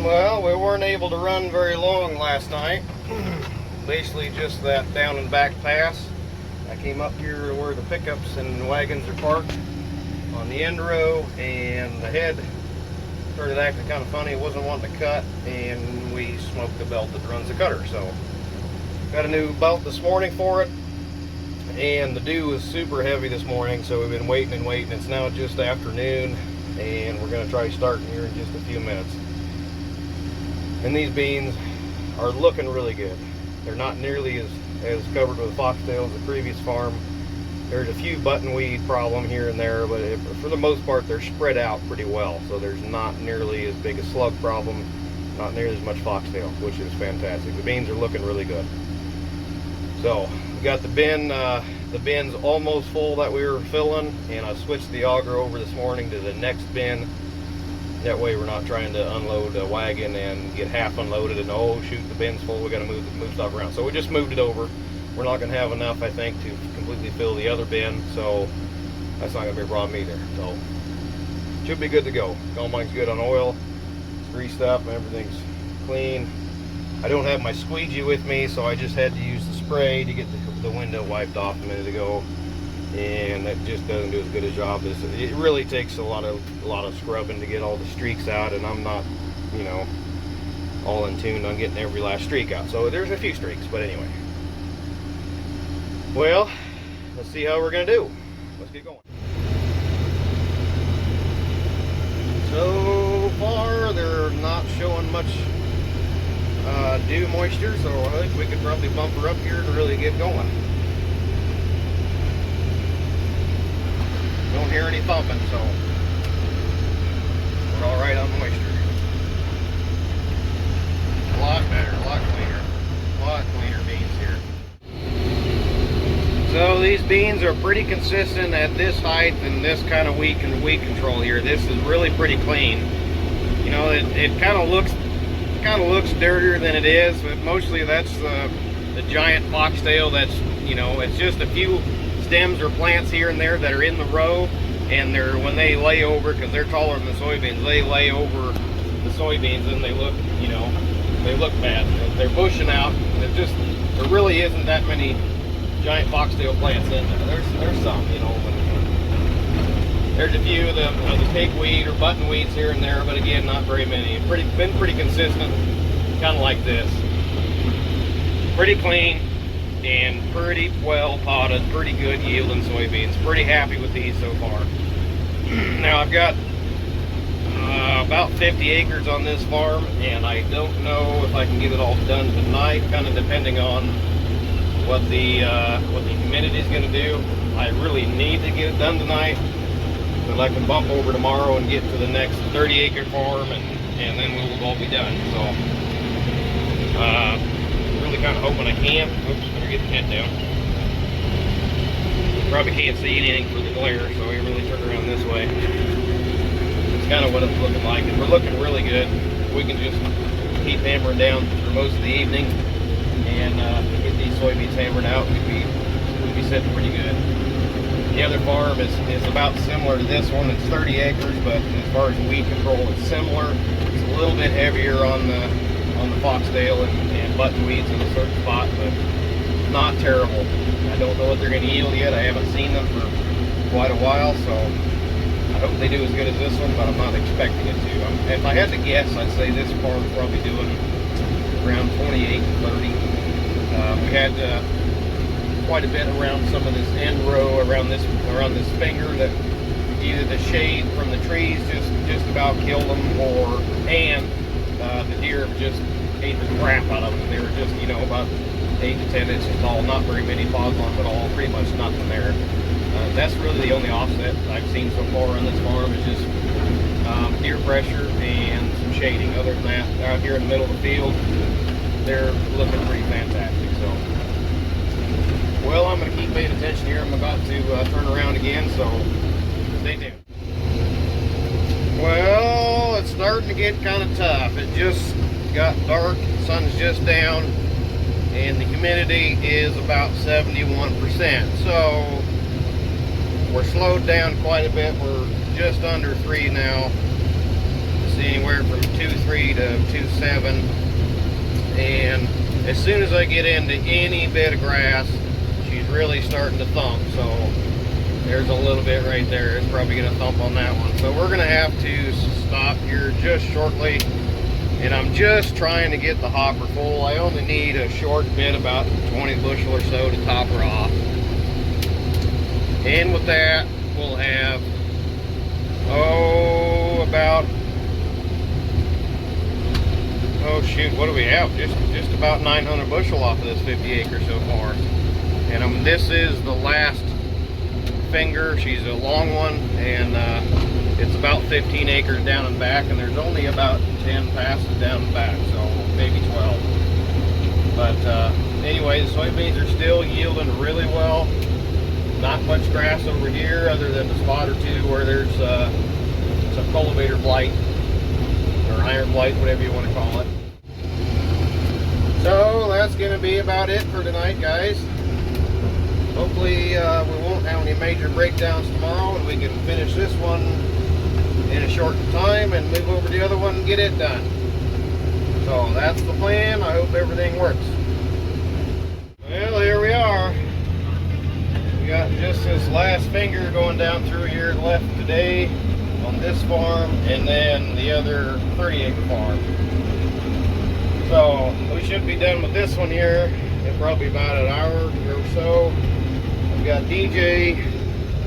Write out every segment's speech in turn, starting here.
Well, we weren't able to run very long last night. Basically just that down and back pass. I came up here to where the pickups and wagons are parked on the end row, and the head started acting kind of funny. It wasn't wanting to cut, and we smoked the belt that runs the cutter. So got a new belt this morning for it, and the dew was super heavy this morning, so we've been waiting and waiting. It's now just afternoon, and we're going to try starting here in just a few minutes. And these beans are looking really good. They're not nearly as covered with foxtail as the previous farm. There's a few buttonweed problem here and there, but for the most part they're spread out pretty well. So there's not nearly as big a slug problem, not nearly as much foxtail, which is fantastic. The beans are looking really good. So we got the bin's almost full that we were filling, and I switched the auger over this morning to the next bin. That way we're not trying to unload a wagon and get half unloaded and oh shoot, the bin's full, we got to move stuff around. So we just moved it over. We're not going to have enough, I think, to completely fill the other bin, so that's not going to be a problem either. So should be good to go. Combine's good on oil, it's greased up, everything's clean. I don't have my squeegee with me, so I just had to use the spray to get the window wiped off a minute ago. And that just doesn't do as good a job as it really takes a lot of scrubbing to get all the streaks out, and I'm not, you know, all in tune on getting every last streak out. So there's a few streaks, but anyway. Well, let's see how we're gonna do. Let's get going. So far they're not showing much dew moisture, so I think we could probably bump her up here to really get going. Don't hear any thumping, so we're all right on moisture. A lot better, a lot cleaner beans here. So these beans are pretty consistent at this height and this kind of weed control here. This is really pretty clean. You know, it kind of looks dirtier than it is, but mostly that's the giant foxtail. That's, you know, it's just a few stems or plants here and there that are in the row, and when they lay over, because they're taller than the soybeans, they lay over the soybeans and they look, you know, they look bad. They're bushing out. There really isn't that many giant foxtail plants in there. There's some, you know, there's a few of the pigweed or buttonweeds here and there, but again, not very many. Been pretty consistent, kind of like this. Pretty clean and pretty well potted, pretty good yielding soybeans. Pretty happy with these so far. Now I've got about 50 acres on this farm, and I don't know if I can get it all done tonight, kind of depending on what the humidity is going to do. I really need to get it done tonight, but I can bump over tomorrow and get to the next 30-acre farm, and then we'll all be done. So really kind of hoping I can. Oops, better get the head down. Probably can't see anything for the glare, so we really turn around this way. It's kind of what it's looking like, and we're looking really good. We can just keep hammering down for most of the evening and get these soybeans hammered out. We'd be sitting pretty good. The other farm is about similar to this one. It's 30 acres, but as far as weed control, it's similar. It's a little bit heavier on the foxtail and buttonweeds in a certain spot, but not terrible. I don't know what they're going to yield yet. I haven't seen them for quite a while, so I hope they do as good as this one, but I'm not expecting it to. If I had to guess, I'd say this farm's probably doing around 28 to 30. We had quite a bit around some of this end row, around this finger, that either the shade from the trees just about killed them, and the deer just ate the crap out of them. They were just, you know, about 8 to 10 inches tall, not very many pods on them at all, pretty much nothing there. That's really the only offset I've seen so far on this farm, is just deer pressure and some shading. Other than that, out here in the middle of the field, they're looking pretty fantastic. So, well, I'm going to keep paying attention here. I'm about to turn around again, so stay tuned. Well, it's starting to get kind of tough. It just got dark, the sun's just down, and the humidity is about 71%. So we're slowed down quite a bit. We're just under 3 now. See anywhere from 2 2.3 to 2.7, and as soon as I get into any bit of grass, she's really starting to thump. So there's a little bit right there. It's probably going to thump on that one. So we're going to have to stop here just shortly. And I'm just trying to get the hopper full. I only need a short bit, about 20 bushel or so, to top her off. And with that, we'll have, what do we have? Just about 900 bushel off of this 50 acres so far. And this is the last finger. She's a long one, and it's about 15 acres down and back, and there's only about 10 passes down and back, so maybe 12. But anyway, the soybeans are still yielding really well. Not much grass over here other than a spot or two where there's some cultivator blight or iron blight, whatever you want to call it. So that's going to be about it for tonight, guys. Hopefully we won't have any major breakdowns tomorrow, and we can finish this one in a short time and move over to the other one and get it done. So that's the plan. I hope everything works. Well, here we are. We got just this last finger going down through here left today on this farm, and then the other 30-acre farm. So we should be done with this one here in probably about an hour or so. We've got DJ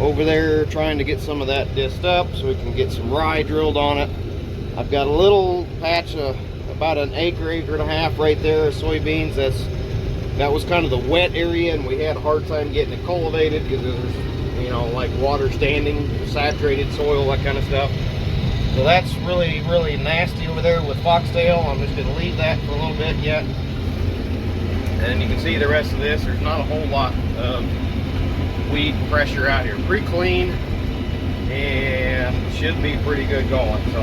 over there trying to get some of that disced up so we can get some rye drilled on it. I've got a little patch of about an acre and a half right there of soybeans. That was kind of the wet area, and we had a hard time getting it cultivated because there's, you know, like water standing, saturated soil, that kind of stuff. So that's really nasty over there with foxtail. I'm just going to leave that for a little bit yet. And you can see the rest of this. There's not a whole lot of weed pressure out here. Pretty clean, and should be pretty good going. So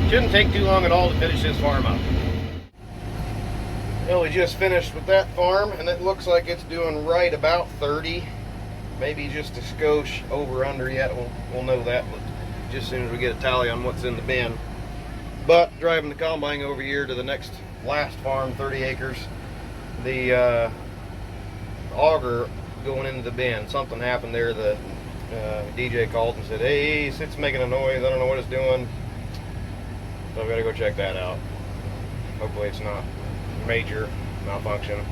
shouldn't take too long at all to finish this farm up. Well, we just finished with that farm, and it looks like it's doing right about 30, maybe just a skosh over under yet. We'll know that just as soon as we get a tally on what's in the bin. But driving the combine over here to the last farm, 30 acres, the auger going into the bin, something happened there. The DJ called and said, hey, it's making a noise, I don't know what it's doing, so I've got to go check that out. Hopefully it's not major malfunction,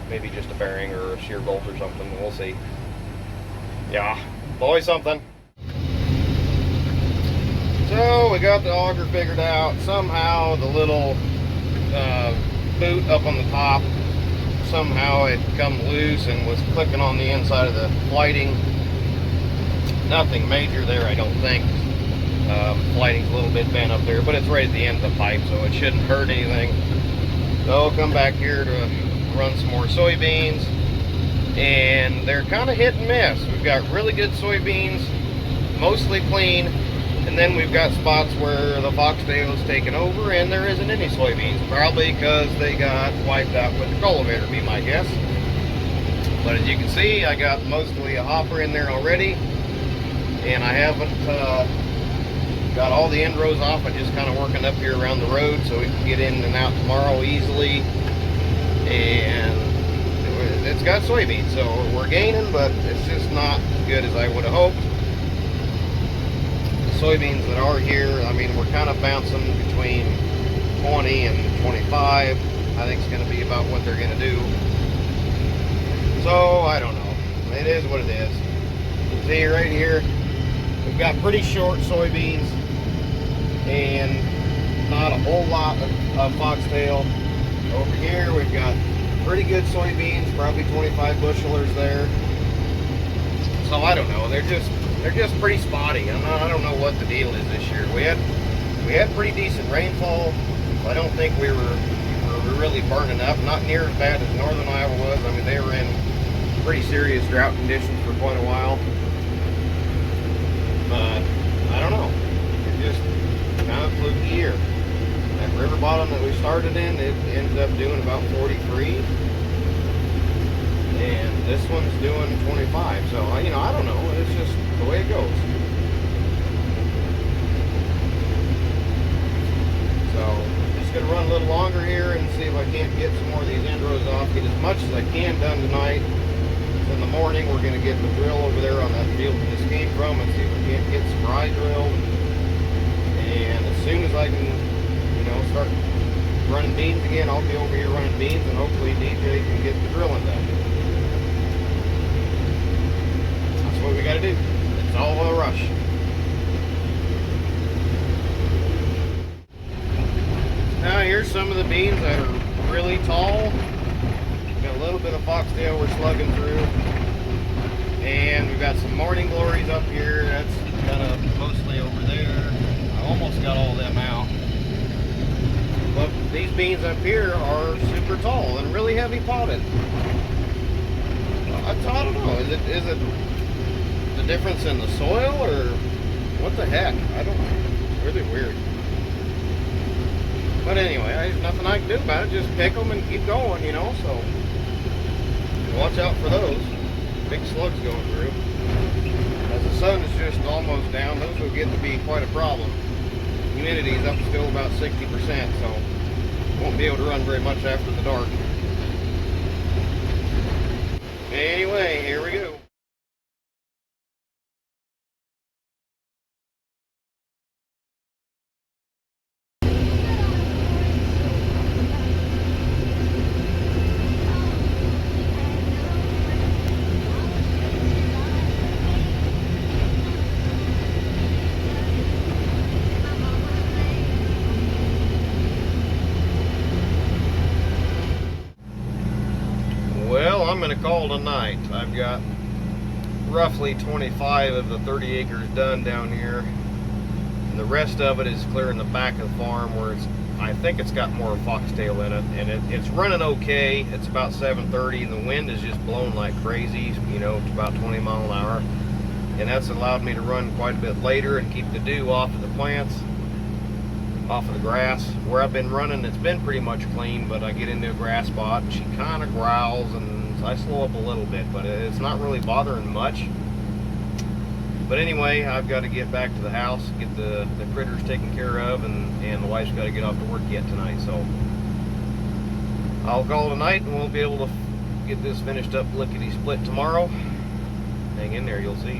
maybe just a bearing or a shear bolt or something. We'll see. Yeah, always something. So we got the auger figured out. Somehow the little boot up on the top, somehow it come loose and was clicking on the inside of the lighting. Nothing major there, I don't think. Lighting's a little bit bent up there, but it's right at the end of the pipe, so it shouldn't hurt anything. So I'll come back here to run some more soybeans, and they're kind of hit and miss. We've got really good soybeans, mostly clean, and then we've got spots where the foxtail is taken over and there isn't any soybeans, probably because they got wiped out with the cultivator, be my guess. But as you can see, I got mostly a hopper in there already, and I haven't got all the end rows off. I'm just kind of working up here around the road so we can get in and out tomorrow easily. And it's got soybeans, so we're gaining, but it's just not as good as I would have hoped. The soybeans that are here, I mean, we're kind of bouncing between 20 and 25. I think it's going to be about what they're going to do. So I don't know. It is what it is. See right here, we've got pretty short soybeans and not a whole lot of foxtail. Over here we've got pretty good soybeans, probably 25 bushelers there. So I don't know, they're just pretty spotty. I don't know what the deal is this year. We had pretty decent rainfall. I don't think we were really burning up, not near as bad as northern Iowa was. I mean, they were in pretty serious drought conditions for quite a while. But I don't know, it just kind of fluke year. That river bottom that we started in, it ended up doing about 43, and this one's doing 25. So you know, I don't know, it's just the way it goes. So little longer here and see if I can't get some more of these end-rows off, get as much as I can done tonight. In the morning, we're going to get the drill over there on that field we just came from and see if we can't get some rye drilled. And as soon as I can, you know, start running beans again, I'll be over here running beans, and hopefully DJ can get the drilling done. That's what we got to do. It's all a rush. Now here's some of the beans that are really tall. Got a little bit of foxtail we're slugging through. And we've got some morning glories up here. That's kind of mostly over there. I almost got all of them out. But these beans up here are super tall and really heavy potted. I don't know. Is it the difference in the soil, or what the heck? I don't know. It's really weird. But anyway, there's nothing I can do about it. Just pick them and keep going, you know. So watch out for those big slugs going through. As the sun is just almost down, those will get to be quite a problem. Humidity is up still about 60%, so won't be able to run very much after the dark. Anyway, here we go. Well, I'm going to call it a night. I've got roughly 25 of the 30 acres done down here, and the rest of it is clear in the back of the farm where I think it's got more foxtail in it, and it's running okay. It's about 7:30 and the wind is just blowing like crazy, you know, it's about 20 miles an hour, and that's allowed me to run quite a bit later and keep the dew off of the plants, off of the grass. Where I've been running, it's been pretty much clean, but I get into a grass spot and she kind of growls, and I slow up a little bit, but it's not really bothering much. But anyway, I've got to get back to the house, get the critters taken care of, and the wife's got to get off to work yet tonight, so I'll call it a night, and we'll be able to get this finished up lickety-split tomorrow. Hang in there, you'll see.